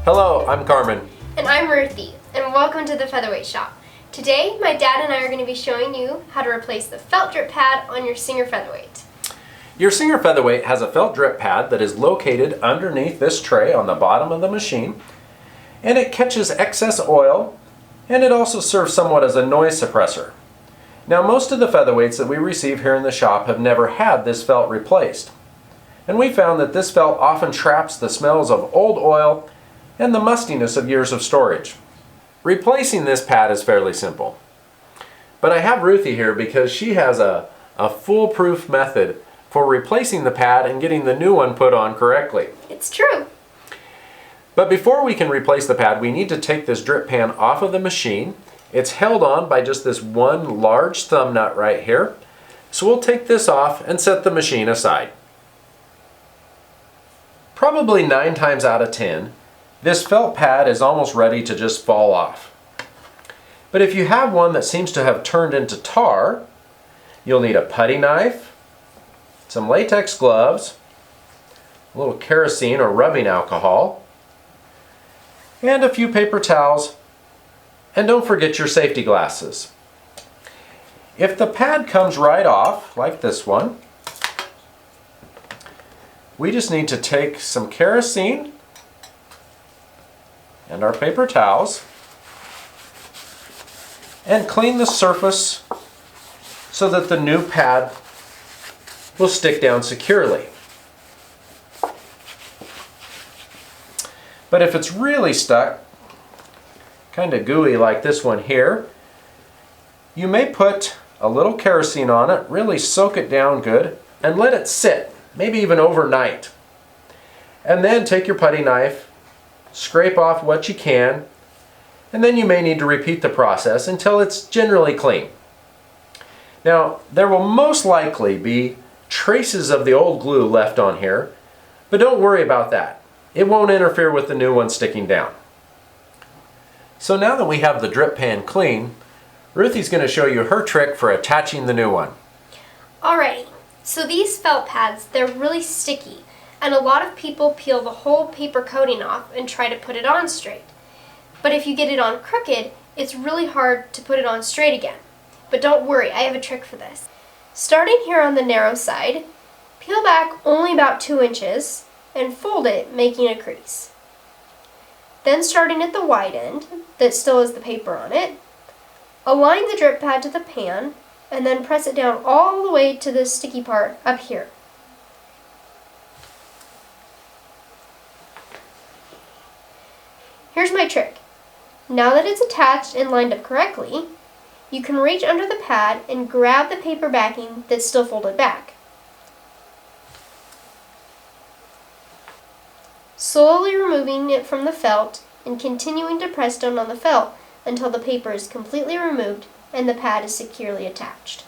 Hello, I'm Carmen. And I'm Ruthie, and welcome to the Featherweight Shop. Today, my dad and I are going to be showing you how to replace the felt drip pad on your Singer Featherweight. Your Singer Featherweight has a felt drip pad that is located underneath this tray on the bottom of the machine, and it catches excess oil, and it also serves somewhat as a noise suppressor. Now, most of the featherweights that we receive here in the shop have never had this felt replaced, and we found that this felt often traps the smells of old oil and the mustiness of years of storage. Replacing this pad is fairly simple, but I have Ruthie here because she has a foolproof method for replacing the pad and getting the new one put on correctly. It's true. But before we can replace the pad, we need to take this drip pan off of the machine. It's held on by just this one large thumb nut right here. So we'll take this off and set the machine aside. Probably 9 times out of 10, this felt pad is almost ready to just fall off. But if you have one that seems to have turned into tar, you'll need a putty knife, some latex gloves, a little kerosene or rubbing alcohol, and a few paper towels, and don't forget your safety glasses. If the pad comes right off, like this one, we just need to take some kerosene and our paper towels and clean the surface so that the new pad will stick down securely. But if it's really stuck, kind of gooey like this one here, you may put a little kerosene on it, really soak it down good, and let it sit, maybe even overnight. And then take your putty knife, scrape off what you can, and then you may need to repeat the process until it's generally clean. Now, there will most likely be traces of the old glue left on here, but don't worry about that. It won't interfere with the new one sticking down. So now that we have the drip pan clean, Ruthie's going to show you her trick for attaching the new one. Alrighty, so these felt pads, they're really sticky, and a lot of people peel the whole paper coating off and try to put it on straight. But if you get it on crooked, it's really hard to put it on straight again. But don't worry, I have a trick for this. Starting here on the narrow side, peel back only about 2 inches and fold it, making a crease. Then starting at the wide end, that still has the paper on it, align the drip pad to the pan and then press it down all the way to the sticky part up here. Here's my trick. Now that it's attached and lined up correctly, you can reach under the pad and grab the paper backing that's still folded back. Slowly removing it from the felt and continuing to press down on the felt until the paper is completely removed and the pad is securely attached.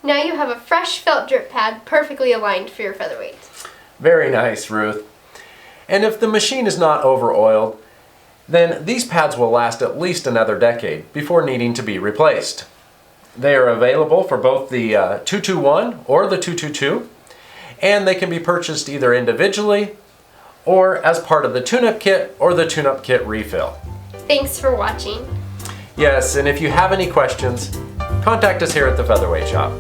Now you have a fresh felt drip pad perfectly aligned for your featherweight. Very nice, Ruth. And if the machine is not over-oiled, then these pads will last at least another decade before needing to be replaced. They are available for both the 221 or the 222, and they can be purchased either individually or as part of the tune-up kit or the tune-up kit refill. Thanks for watching. Yes, and if you have any questions, contact us here at the Featherweight Shop.